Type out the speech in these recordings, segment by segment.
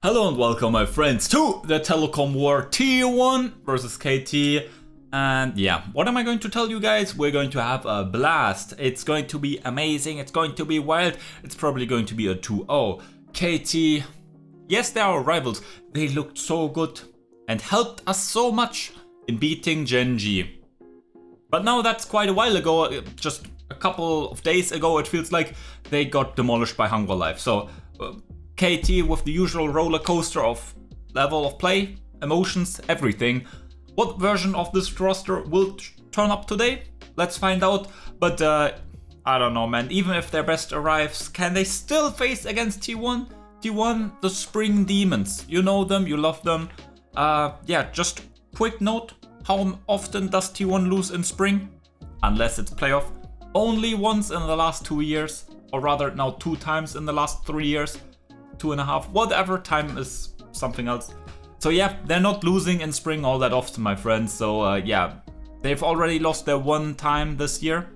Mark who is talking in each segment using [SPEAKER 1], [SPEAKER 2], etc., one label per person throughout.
[SPEAKER 1] Hello and welcome my friends to the Telecom War T1 versus KT. And yeah, what am I going to tell you guys? We're going to have a blast. It's going to be amazing. It's going to be wild. It's probably going to be a 2-0. KT, yes, they are rivals. They looked so good and helped us so much in beating GenG. But now that's quite a while ago. Just a couple of days ago, it feels like they got demolished by Hunger Life. So KT with the usual roller coaster of level of play, emotions, everything. What version of this roster will turn up today? Let's find out. But I don't know, man. Even if their best arrives, can they still face against T1? T1, the Spring Demons. You know them, you love them. Yeah, just quick note. How often does T1 lose in Spring? Unless it's playoff. Only once in the last 2 years. Or rather, now 2 times in the last 3 years. 2.5, whatever, time is something else. So yeah, they're not losing in Spring all that often, my friends. So yeah, they've already lost their 1 time this year,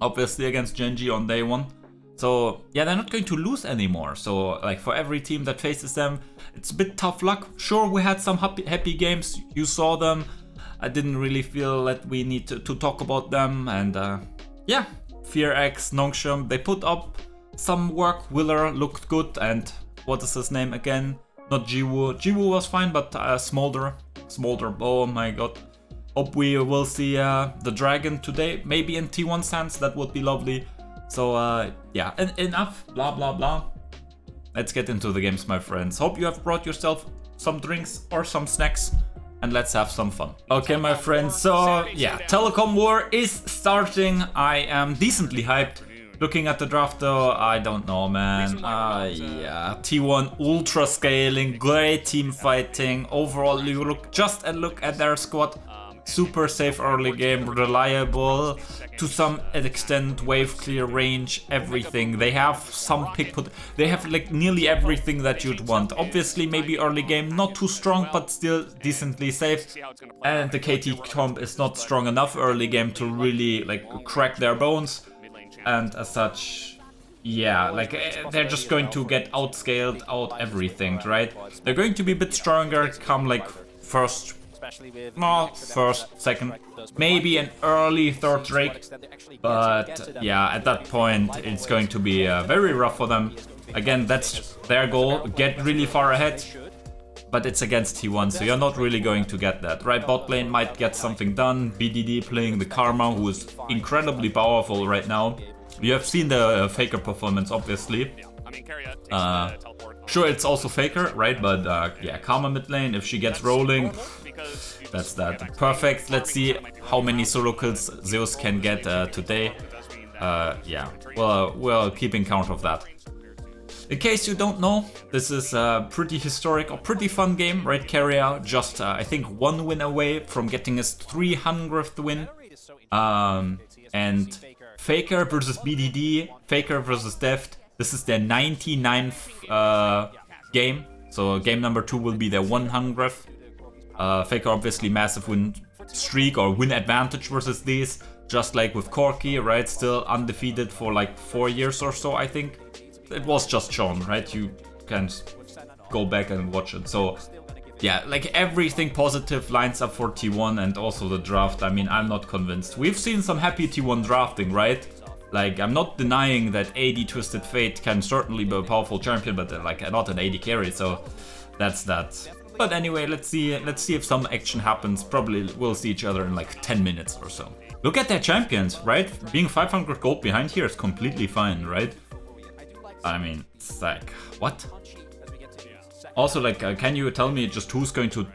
[SPEAKER 1] obviously against GenG on day 1. So yeah, they're not going to lose anymore. So like for every team that faces them, it's a bit tough luck. Sure, we had some happy games, you saw them. I didn't really feel that we need to talk about them. And yeah, FearX, Nongshim, they put up some work. Willer looked good, and what is his name again? Not Jiwoo. Jiwoo was fine, but Smolder. Smolder, oh my god. Hope we will see the dragon today. Maybe in T1 Sands, that would be lovely. So yeah, enough blah blah blah. Let's get into the games, my friends. Hope you have brought yourself some drinks or some snacks, and let's have some fun. Okay, my friends, so yeah, Telecom War is starting. I am decently hyped. Looking at the draft though, I don't know, man. Yeah, T1 ultra scaling, great team fighting. Overall, you look at their squad. Super safe early game, reliable to some extent, wave clear, range, everything. They have some pick put. They have like nearly everything that you'd want. Obviously, maybe early game not too strong, but still decently safe. And the KT comp is not strong enough early game to really like crack their bones. And as such, yeah, like they're just going to get outscaled, out everything, right? They're going to be a bit stronger, come like first, second, maybe an early third Drake. But yeah, at that point, it's going to be very rough for them. Again, that's their goal, get really far ahead. But it's against T1, so you're not really going to get that, right? Bot lane might get something done. BDD playing the Karma, who is incredibly powerful right now. You have seen the FAKER performance, obviously. Sure, it's also FAKER, right? But yeah, Karma mid lane, if she gets rolling, that's that. Perfect. Let's see how many solo kills Zeus can get today. Yeah, well, we're keeping count of that. In case you don't know, this is a pretty historic or pretty fun game, right? Keria just, I think, 1 win away from getting his 300th win. And FAKER versus BDD, FAKER versus Deft. This is their 99th game. So game number 2 will be their 100th. FAKER obviously massive win streak or win advantage versus these. Just like with Corki, right? Still undefeated for like 4 years or so, I think. It was just shown, right? You can go back and watch it. So yeah, like everything positive lines up for T1 and also the draft. I mean, I'm not convinced. We've seen some happy T1 drafting, right? Like, I'm not denying that AD Twisted Fate can certainly be a powerful champion, but like not an AD carry, so that's that. But anyway, let's see if some action happens. Probably we'll see each other in like 10 minutes or so. Look at their champions, right? Being 500 gold behind here is completely fine, right? I mean, it's like, what? Also, like, can you tell me just who's going to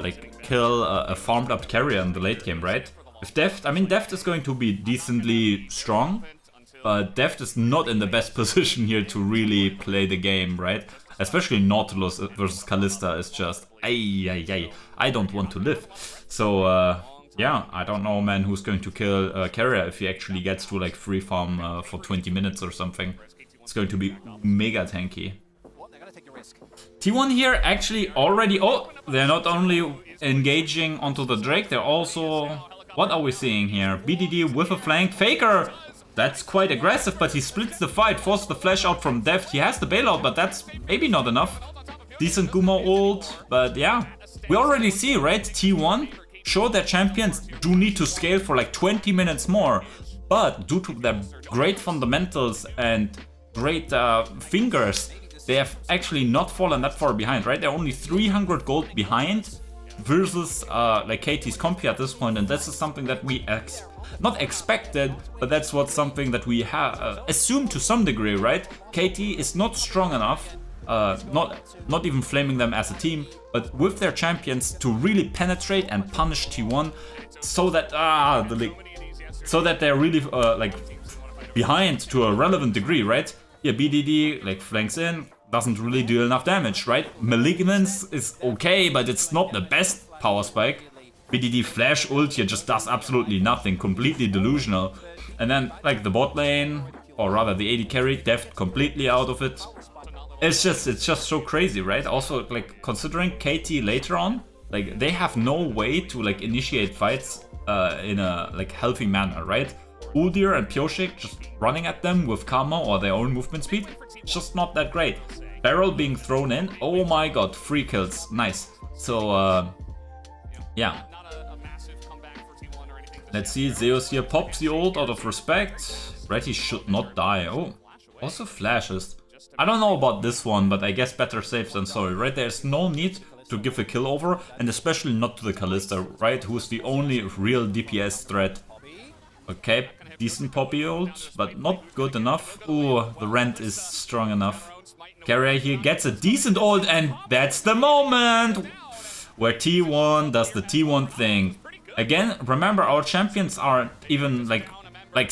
[SPEAKER 1] like kill a farmed up Keria in the late game, right? If Deft, I mean, Deft is going to be decently strong, but Deft is not in the best position here to really play the game, right? Especially Nautilus versus Kalista is just, I don't want to live. So, yeah, I don't know, man, who's going to kill Keria if he actually gets to like free farm for 20 minutes or something. It's going to be mega tanky. T1 here actually already, oh, they're not only engaging onto the Drake, they're also, what are we seeing here? BDD with a flank, FAKER, that's quite aggressive, but he splits the fight, forces the flash out from Deft, he has the bailout, but that's maybe not enough. decent Guma ult, but yeah. We already see, right? T1 show their champions do need to scale for like 20 minutes more, but due to their great fundamentals and great fingers, they have actually not fallen that far behind, right? They're only 300 gold behind versus like KT's compy at this point, and this is something that we not expected, but that's something that we assumed to some degree, right? KT is not strong enough, not even flaming them as a team, but with their champions to really penetrate and punish T1, so that they're really like behind to a relevant degree, right? Yeah, BDD like flanks in, doesn't really do enough damage, right? Malignance is okay, but it's not the best power spike. BDD flash ult here just does absolutely nothing, completely delusional. And then like the bot lane, or rather the AD carry, Deft completely out of it. It's just so crazy, right? Also, like, considering KT later on, like, they have no way to like initiate fights in a like healthy manner, right? Udyr and Pioshik just running at them with Karma or their own movement speed, it's just not that great. Beryl being thrown in, oh my god, 3 kills, nice. So yeah. Let's see, Zeus here pops the ult out of respect. Right, he should not die. Oh, also flashes. I don't know about this one, but I guess better safe than sorry, right? There's no need to give a kill over, and especially not to the Kalista, right? Who's the only real DPS threat. Okay, decent poppy ult, but not good enough. Ooh, the rent is strong enough. Keria here gets a decent ult, and that's the moment where T1 does the T1 thing. Again, remember, our champions aren't even like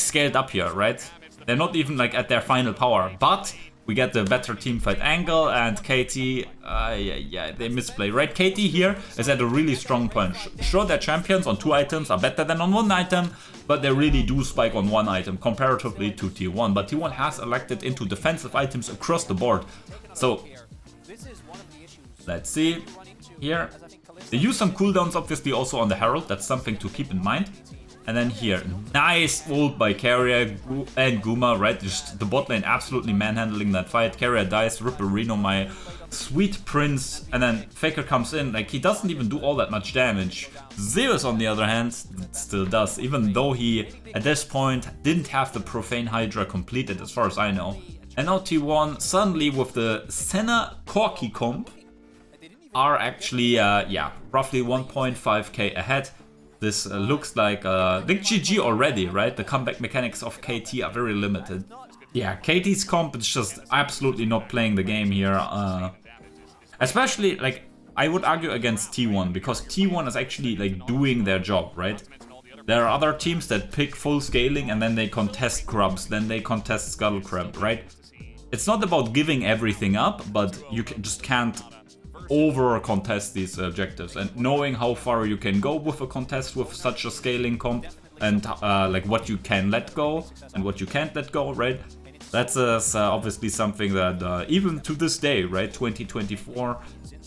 [SPEAKER 1] scaled up here, right? They're not even like at their final power, but we get the better teamfight angle, and KT, yeah, they misplay, right? KT here is at a really strong punch. Sure, their champions on 2 items are better than on 1 item, but they really do spike on 1 item comparatively to T1. But T1 has elected into defensive items across the board. So, let's see here. They use some cooldowns obviously also on the Herald, that's something to keep in mind. And then here, nice ult by Keria and Guma, right? Just the bot lane absolutely manhandling that fight. Keria dies, Ripperino, my sweet prince. And then FAKER comes in, like he doesn't even do all that much damage. Zeus on the other hand still does, even though he at this point didn't have the Profane Hydra completed as far as I know. And now T1 suddenly with the Senna Corki comp are actually, yeah, roughly 1.5k ahead. This looks like GG already, right? The comeback mechanics of KT are very limited. Yeah, KT's comp is just absolutely not playing the game here. Especially, like, I would argue against T1, because T1 is actually, like, doing their job, right? There are other teams that pick full scaling and then they contest Grubs, then they contest Scuttle Crab, right? It's not about giving everything up, but you just can't over contest these objectives, and knowing how far you can go with a contest with such a scaling comp, and like what you can let go and what you can't let go, right? That's obviously something that even to this day, right, 2024,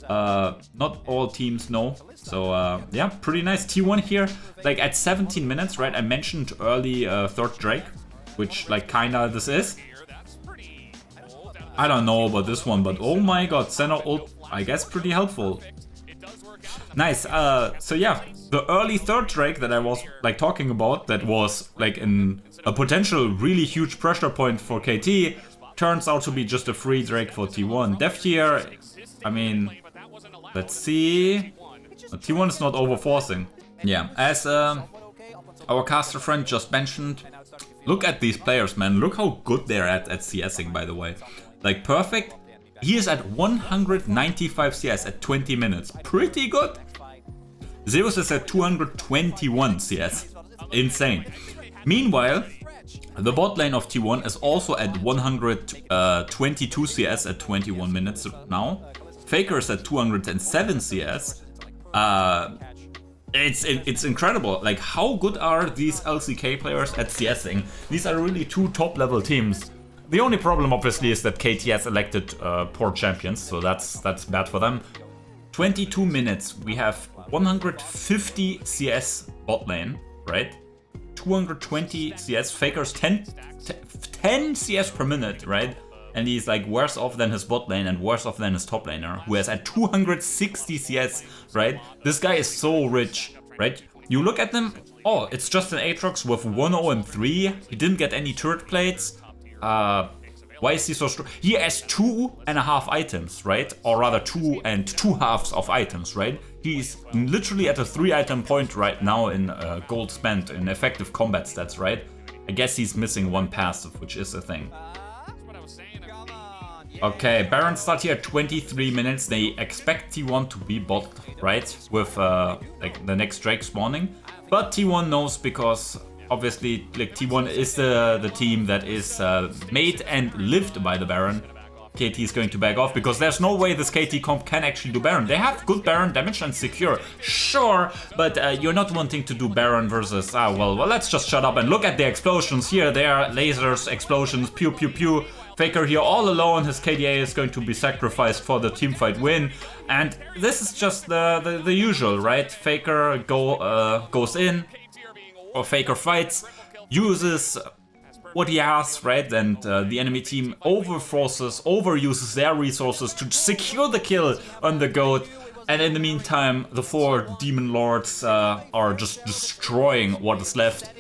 [SPEAKER 1] not all teams know. So yeah, pretty nice. T1 here, like at 17 minutes, right? I mentioned early third Drake, which like kinda this is. I don't know about this one, but oh my god, Senna ult, I guess pretty helpful. Nice, so yeah, the early third Drake that I was like talking about, that was like a potential really huge pressure point for KT, turns out to be just a free Drake for T1. Deft here, I mean, let's see, T1 is not overforcing. Yeah, as our caster friend just mentioned, look at these players, man, look how good they're at CSing, by the way. Like perfect, he is at 195 CS at 20 minutes, pretty good. Zeus is at 221 CS, insane. Meanwhile, the bot lane of T1 is also at 122 CS at 21 minutes now. FAKER is at 207 CS. It's incredible, like how good are these LCK players at CSing? These are really 2 top level teams. The only problem obviously is that KT has elected poor champions, so that's bad for them. 22 minutes, we have 150 CS bot lane, right? 220 CS, FAKER's 10 CS per minute, right? and he's like worse off than his bot lane and worse off than his top laner, who has at 260 CS, right? This guy is so rich, right? You look at them, oh, it's just an aatrox with 1-0 and 3. He didn't get any turret plates. Why is he so strong? He has 2.5 items, right? Or rather 2 and 2 halves of items, right? He's literally at a 3 item point right now in gold spent in effective combat stats, right? I guess he's missing one passive, which is a thing. Okay, Baron start here at 23 minutes. They expect T1 to be bot, right? With like the next Drake spawning. But T1 knows because obviously like T1 is the team that is made and lived by the Baron. KT is going to back off because there's no way this KT comp can actually do Baron. They have good Baron damage and secure, sure, but you're not wanting to do Baron versus, well, let's just shut up and look at the explosions here. There are lasers, explosions, pew pew pew. FAKER here all alone, his KDA is going to be sacrificed for the teamfight win. And this is just the usual, right? FAKER goes in, or FAKER fights, uses what he has, right? And the enemy team overuses their resources to secure the kill on the GOAT. And in the meantime, the 4 demon lords are just destroying what is left.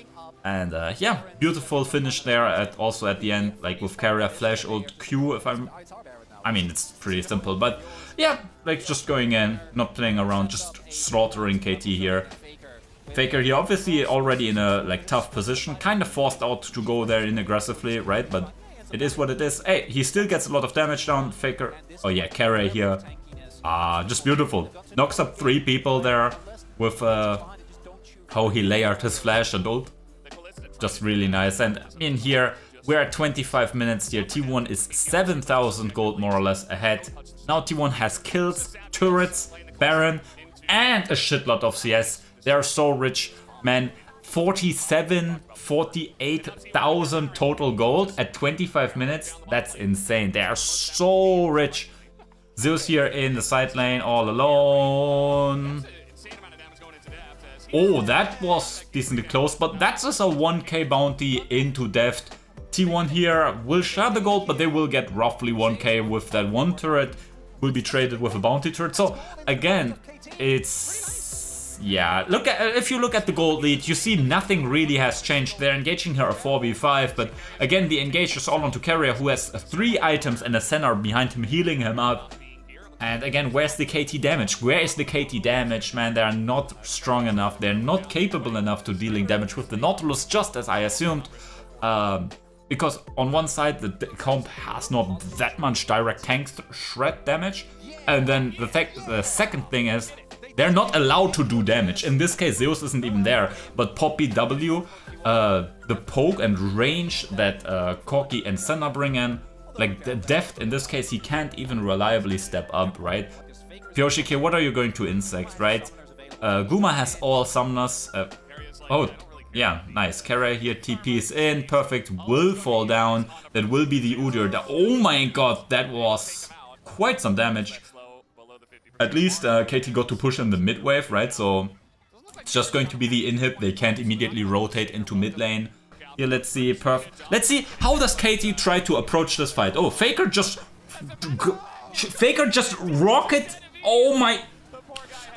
[SPEAKER 1] And yeah, beautiful finish there also at the end, like with Keria flash ult Q, I mean, it's pretty simple, but yeah, like just going in, not playing around, just slaughtering KT here. FAKER here obviously already in a like tough position, kind of forced out to go there in aggressively, right? But it is what it is. Hey, he still gets a lot of damage down, FAKER. Oh yeah, Keria here. Just beautiful. Knocks up 3 people there with how he layered his flash and ult. Just really nice. And in here, we're at 25 minutes here. T1 is 7,000 gold more or less ahead. Now T1 has kills, turrets, Baron, and a shitload of CS. They're so rich, man. 48,000 total gold at 25 minutes. That's insane. They are so rich. Zeus here in the side lane all alone. Oh, that was decently close, but that's just a 1k bounty into Deft. T1 here will share the gold, but they will get roughly 1k with that one turret. Will be traded with a bounty turret. So again, it's... yeah, look at, if you look at the gold lead, you see nothing really has changed. They're engaging here a 4v5, but again, the engage is all onto Keria, who has 3 items and a Senna behind him healing him up. And again, where's the KT damage? Where is the KT damage, man? They are not strong enough. They're not capable enough to dealing damage with the Nautilus, just as I assumed. Because on one side, the comp has not that much direct tank shred damage. And then the second thing is, they're not allowed to do damage. In this case, Zeus isn't even there. But Poppy W, the poke and range that Corki and Senna bring in, like the Deft, in this case, he can't even reliably step up, right? Pyoshik here, what are you going to insect, right? Guma has all summoners. Oh, yeah, nice. Keria here TPs in, perfect, will fall down. That will be the Udyr. Oh my god, that was quite some damage. At least KT got to push in the mid wave, right? So it's just going to be the inhib. They can't immediately rotate into mid lane. Here, let's see. Let's see how does KT try to approach this fight. Oh, FAKER just rocket. Oh my!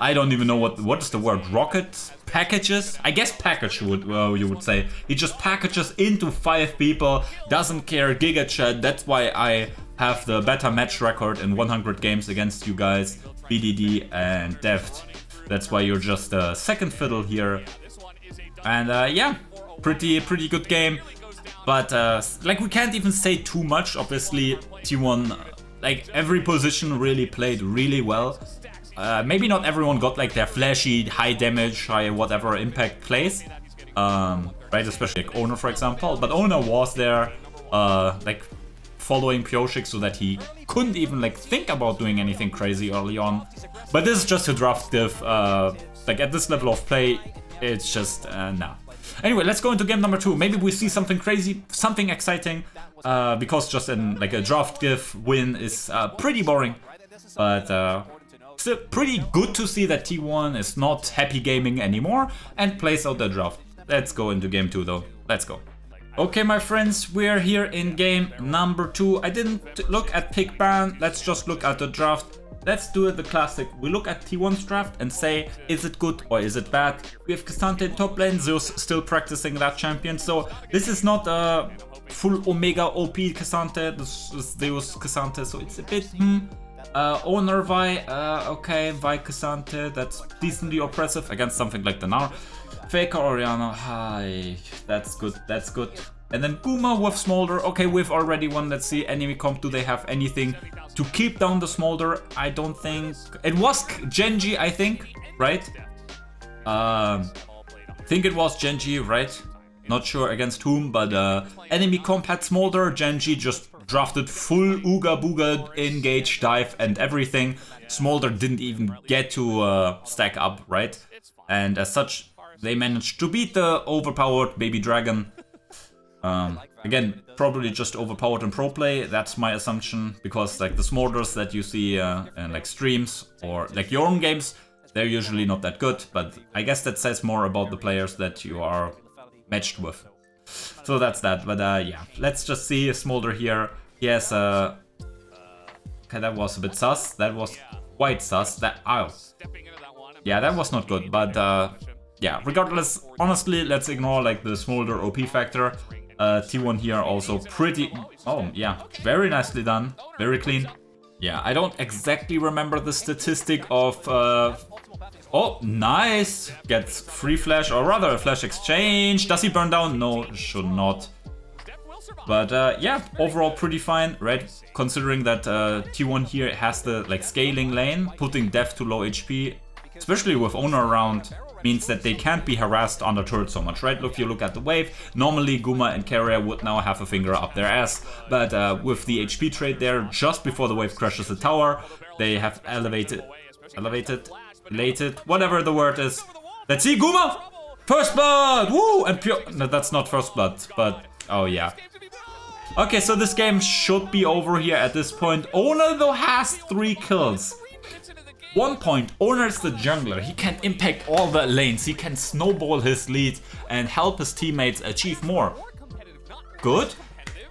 [SPEAKER 1] I don't even know what is the word. Rocket packages. I guess package you would say. He just packages into 5 people. Doesn't care. Giga chat. That's why I have the better match record in 100 games against you guys. BDD and Deft. That's why you're just a second fiddle here. And yeah. Pretty good game, but like we can't even say too much. Obviously T1, like every position really played really well. Maybe not everyone got like their flashy high damage, high whatever impact plays, right? Especially like Owner, for example. But Owner was there, like following Pyoshik so that he couldn't even like think about doing anything crazy early on. But this is just a draft diff. Like at this level of play, it's just nah. Anyway, let's go into game number 2. Maybe we see something crazy, something exciting, because just in like a draft diff win is pretty boring. But still pretty good to see that T1 is not happy gaming anymore and plays out the draft. Let's go into game 2 though. Let's go. Okay, my friends, we're here in game number 2. I didn't look at pick ban. Let's just look at the draft. Let's do it the classic. We look at T1's draft and say, is it good or is it bad? We have K'Sante in top lane, Zeus still practicing that champion. So this is not a full Omega OP K'Sante, this is Zeus K'Sante, so it's a bit Owner Vi, okay, Vi K'Sante, that's decently oppressive against something like the Nar. FAKER Oriana, hi, that's good, that's good. And then Guma with Smolder, okay, we've already won, let's see, enemy comp, do they have anything to keep down the Smolder? I don't think, it was GenG, I think, right? I think it was GenG, right? Not sure against whom, but enemy comp had Smolder, GenG just drafted full Ooga Booga, engage, dive and everything. Smolder didn't even get to stack up, right? And as such, they managed to beat the overpowered baby dragon. Again, probably just overpowered in pro play, that's my assumption, because like the Smolders that you see in like streams or like your own games, they're usually not that good, but I guess that says more about the players that you are matched with. So that's that, but yeah, let's just see Smolder here. He has okay, that was a bit sus, that was quite sus, that, oh. Yeah, that was not good, but yeah, regardless, honestly, let's ignore like the Smolder OP factor. T1 here also pretty, oh yeah, very nicely done, very clean. Yeah, I don't exactly remember the statistic of, oh, nice, gets free flash, or rather a flash exchange. Does he burn down? No, should not. But yeah, overall pretty fine, right? Considering that T1 here has the like scaling lane, putting Deft to low HP, especially with Owner around, means that they can't be harassed under turret so much, right? Look, if you look at the wave, normally Guma and Keria would now have a finger up their ass, but with the HP trade there, just before the wave crashes the tower, they have elated, whatever the word is. Let's see, Guma! First blood! Woo! And pure, no, that's not first blood, but, oh yeah. Okay, so this game should be over here at this point. Owner though has 3 kills. 1 point, Owner is the jungler, he can impact all the lanes, he can snowball his lead and help his teammates achieve more. Good,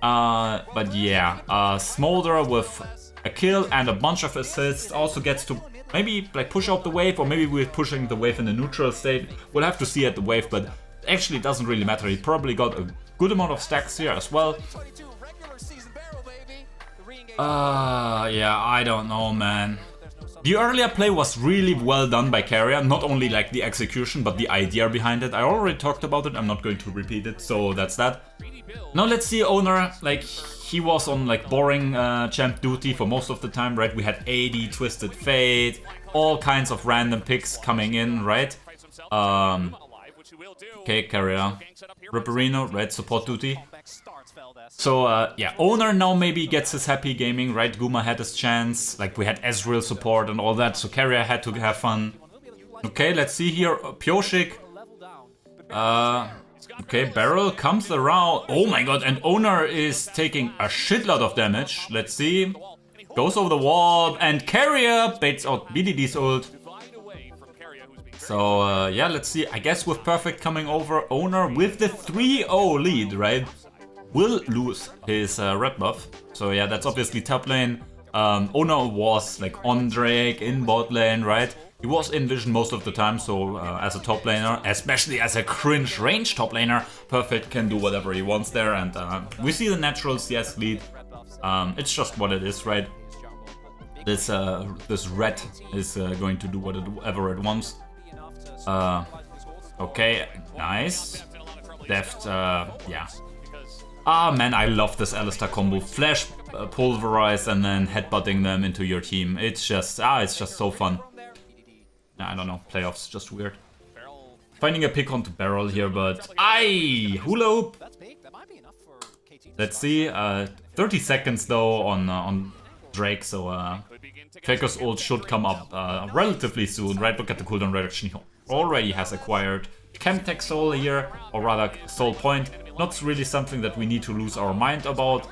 [SPEAKER 1] but yeah, Smolder with a kill and a bunch of assists also gets to maybe like push out the wave, or maybe we're pushing the wave in a neutral state. We'll have to see at the wave, but actually it doesn't really matter, he probably got a good amount of stacks here as well. Yeah, I don't know, man. The earlier play was really well done by Keria, not only like the execution, but the idea behind it. I already talked about it, I'm not going to repeat it, so that's that. Now let's see Owner, like he was on like boring champ duty for most of the time, right? We had 80, Twisted Fate, all kinds of random picks coming in, right? Okay, Keria, Ripperino, right, support duty. So yeah, Owner now maybe gets his happy gaming, right? Guma had his chance, like we had Ezreal support and all that, so Keria had to have fun. Okay, let's see here, Pioshik. Okay, Beryl comes around, oh my god, and Owner is taking a shitload of damage. Let's see, goes over the wall, and Keria baits out BDD's ult. So yeah, let's see, I guess with Perfect coming over, Owner with the 3-0 lead, right? Will lose his red buff. So yeah, that's obviously top lane. Owner was like on Drake in bot lane, right? He was in vision most of the time, so as a top laner, especially as a cringe range top laner, Perfect can do whatever he wants there, and we see the natural CS lead. It's just what it is, right? This red is going to do whatever it wants. Okay, nice. Deft, yeah. Ah man, I love this Alistar combo. Flash, pulverize, and then headbutting them into your team. It's just so fun. I don't know, playoffs, just weird. Finding a pick onto Beryl here, but hula hoop. Let's see, 30 seconds though on Drake, so Faker's ult should come up relatively soon, right? Look at the cooldown reduction he already has acquired. Chemtech Soul here, or rather Soul Point. Not really something that we need to lose our mind about.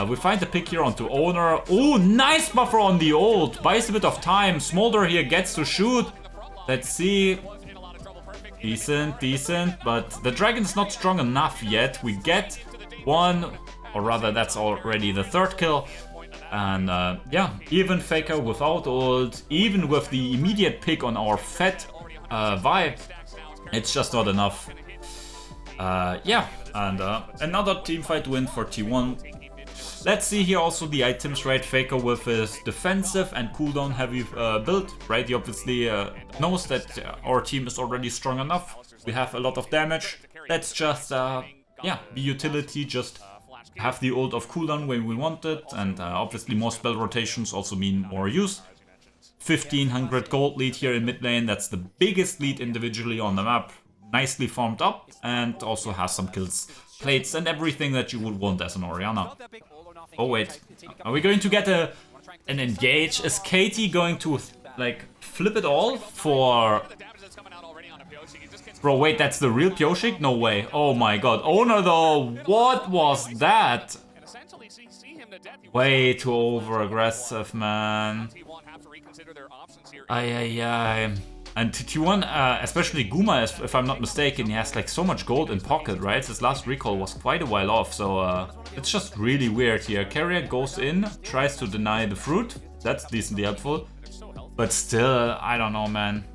[SPEAKER 1] We find the pick here onto Owner. Oh, nice buffer on the ult. Buys a bit of time. Smolder here gets to shoot. Let's see. Decent, but the dragon's not strong enough yet. We get 1, or rather that's already the 3rd kill. And yeah, even FAKER without ult, even with the immediate pick on our fat vibe, it's just not enough. Yeah, and another teamfight win for T1. Let's see here also the items, right? FAKER with his defensive and cooldown heavy build, right? He obviously knows that our team is already strong enough. We have a lot of damage. Let's just, yeah, be utility, just have the ult of cooldown when we want it. And obviously more spell rotations also mean more use. 1500 gold lead here in mid lane. That's the biggest lead individually on the map. Nicely farmed up and also has some kills, plates and everything that you would want as an Orianna. Oh wait, are we going to get an engage? Is KT going to like flip it all for... Bro, wait, that's the real Pyoshik? No way. Oh my god. Owner though, what was that? Way too over aggressive, man. Ay. And T1, especially Guma, if I'm not mistaken, he has like so much gold in pocket, right? His last recall was quite a while off, so it's just really weird here. Keria goes in, tries to deny the fruit. That's decently helpful. But still, I don't know, man.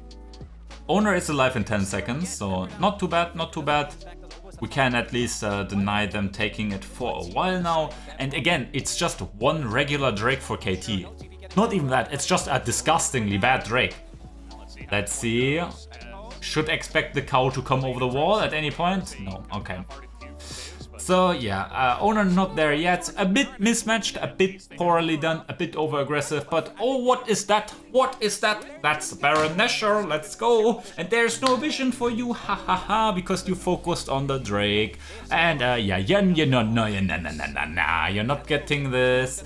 [SPEAKER 1] Owner is alive in 10 seconds, so not too bad, not too bad. We can at least deny them taking it for a while now. And again, it's just one regular Drake for KT. Not even that, it's just a disgustingly bad Drake. Let's see. Should expect the cow to come over the wall at any point? No, okay. So yeah, Owner not there yet. A bit mismatched, a bit poorly done, a bit over aggressive. But oh, what is that? What is that? That's Baron Nashor. Let's go. And there's no vision for you, ha ha ha, because you focused on the Drake. And yeah, you're not getting this.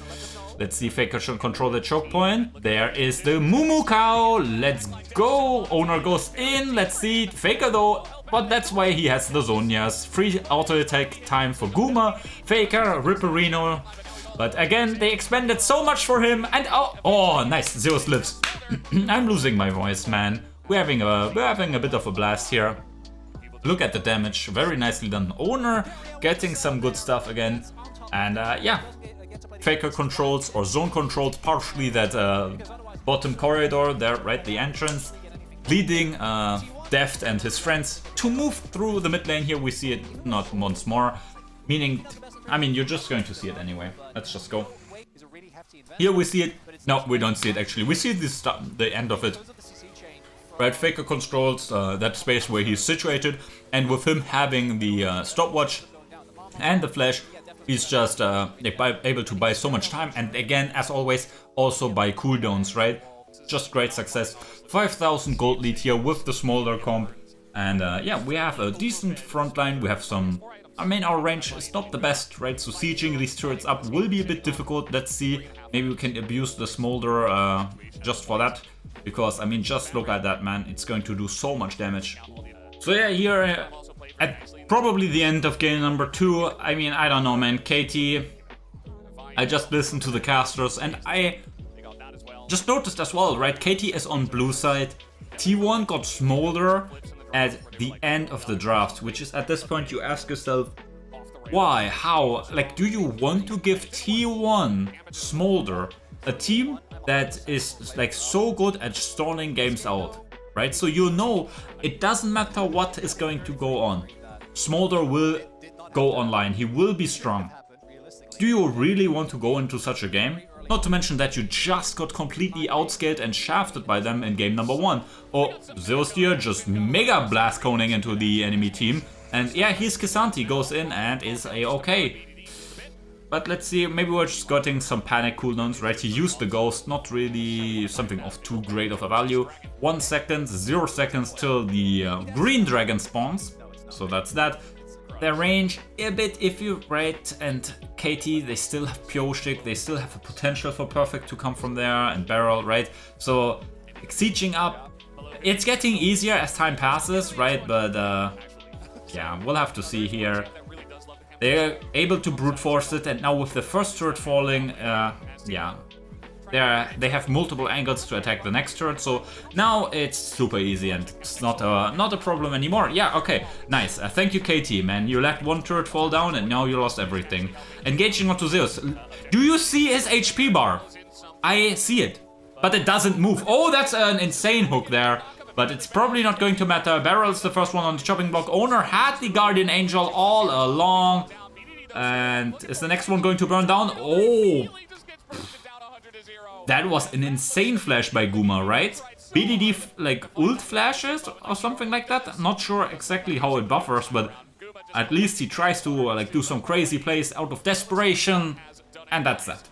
[SPEAKER 1] Let's see if FAKER should control the choke point. There is the Mumu cow. Let's go. Owner goes in. Let's see. FAKER though. But that's why he has the Zonias. Free auto attack time for Guma. FAKER, Ripperino. But again, they expended so much for him. And oh nice. Zeus lives. I'm losing my voice, man. We're having a bit of a blast here. Look at the damage. Very nicely done. Owner getting some good stuff again. And yeah. FAKER controls or zone controls partially that bottom corridor there, right, the entrance, leading Deft and his friends to move through the mid lane. Here we see it not once more, meaning, I mean, you're just going to see it anyway. Let's just go. Here we see it. No, we don't see it actually. We see the end of it. Right, FAKER controls that space where he's situated, and with him having the stopwatch and the flash, he's just able to buy so much time, and again, as always, also buy cooldowns, right? Just great success. 5,000 gold lead here with the smolder comp, and yeah, we have a decent front line. We have some, I mean, our range is not the best, right? So sieging these turrets up will be a bit difficult. Let's see, maybe we can abuse the smolder just for that, because I mean, just look at that, man. It's going to do so much damage. So yeah, here at probably the end of game number 2, I mean, I don't know, man. KT, I just listened to the casters and I just noticed as well, right? KT is on blue side. T1 got smolder at the end of the draft, which is at this point you ask yourself, why? How? Like, do you want to give T1 smolder, a team that is like so good at stalling games out, right? So you know it doesn't matter what is going to go on. Smolder will go online, he will be strong. Do you really want to go into such a game? Not to mention that you just got completely outscaled and shafted by them in game number 1. Oh, Zeus here just mega blast coning into the enemy team. And yeah, he's Kisanti, goes in and is a-okay. But let's see, maybe we're just getting some panic cooldowns, right? He used the ghost, not really something of too great of a value. 1 second, 0 seconds till the green dragon spawns. So that's that. Their range a bit iffy, right? And KT, they still have Pyoshik, they still have a potential for perfect to come from there, and Beryl, right? So sieging up, it's getting easier as time passes, right? But yeah, we'll have to see here. They're able to brute force it, and now with the first turret falling, yeah, They have multiple angles to attack the next turret, so now it's super easy and it's not a problem anymore. Yeah, okay, nice. Thank you, KT, man. You let one turret fall down and now you lost everything. Engaging onto Zeus. Do you see his HP bar? I see it, but it doesn't move. Oh, that's an insane hook there. But it's probably not going to matter. Beryl's the first one on the chopping block. Owner had the Guardian Angel all along. And is the next one going to burn down? Oh! That was an insane flash by Guma, right? BDD like ult flashes or something like that. Not sure exactly how it buffers, but at least he tries to like do some crazy plays out of desperation. And that's that.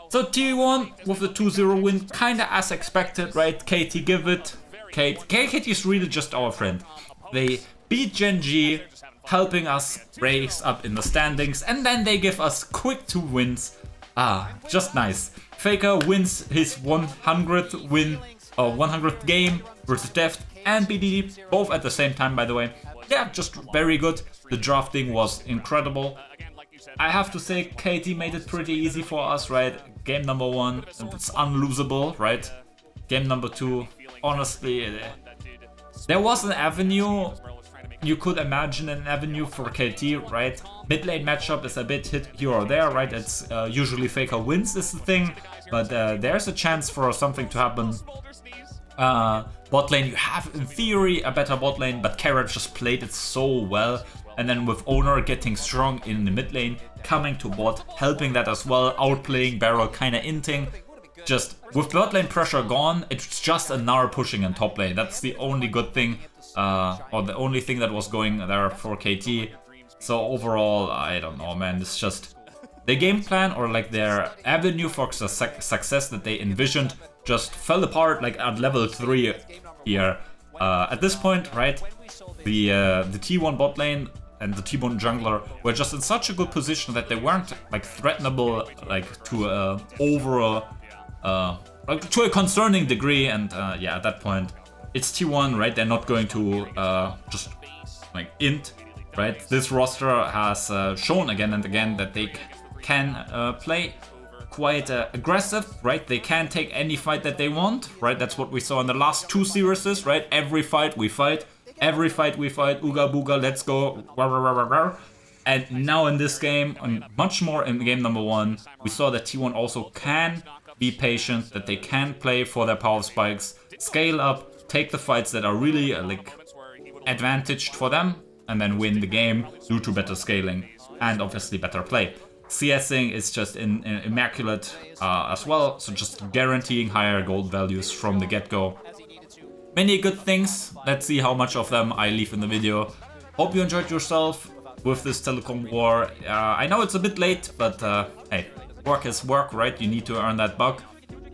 [SPEAKER 1] So T1 with the 2-0 win, kinda as expected, right? KT give it. KT is really just our friend. They beat GenG, helping us raise up in the standings, and then they give us quick 2 wins. Just nice. FAKER wins his 100th win, 100th game versus Deft and BDD, both at the same time, by the way. Yeah, just very good. The drafting was incredible. I have to say, KT made it pretty easy for us, right? Game number 1, it's unlosable, right? Game number 2, honestly, there was an avenue. You could imagine an avenue for KT, right? Mid lane matchup is a bit hit here or there, right? It's usually FAKER wins is the thing, but there's a chance for something to happen. Bot lane, you have in theory a better bot lane, but Keria just played it so well. And then with Owner getting strong in the mid lane, coming to bot, helping that as well, outplaying Beryl, kinda inting. Just with bot lane pressure gone, it's just a Nara pushing in top lane. That's the only good thing, or the only thing that was going there for KT. So overall, I don't know, man. It's just the game plan or like their avenue for success that they envisioned just fell apart like at level 3 here. At this point, right, the T1 bot lane and the T1 jungler were just in such a good position that they weren't like threatenable like to like to a concerning degree, and yeah, at that point it's T1, right? They're not going to just like int, right? This roster has shown again and again that they can play quite aggressive, right? They can take any fight that they want, right? That's what we saw in the last 2 series, right? Every fight we fight, every fight we fight, ooga booga, let's go. And now in this game, and much more in game number 1, we saw that T1 also can be patient, that they can play for their power spikes, scale up, take the fights that are really like advantaged for them, and then win the game due to better scaling and obviously better play. CSing is just immaculate as well, so just guaranteeing higher gold values from the get-go. Many good things, let's see how much of them I leave in the video. Hope you enjoyed yourself with this Telecom War. I know it's a bit late, but hey, work is work, right? You need to earn that buck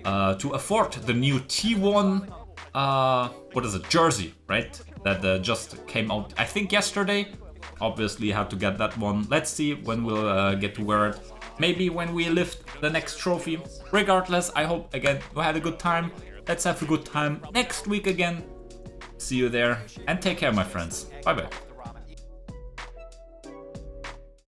[SPEAKER 1] to afford the new T1, what is it, jersey, right? That just came out, I think yesterday. Obviously have to get that one. Let's see when we'll get to wear it. Maybe when we lift the next trophy. Regardless, I hope again you had a good time. Let's have a good time next week again. See you there and take care, my friends. Bye bye.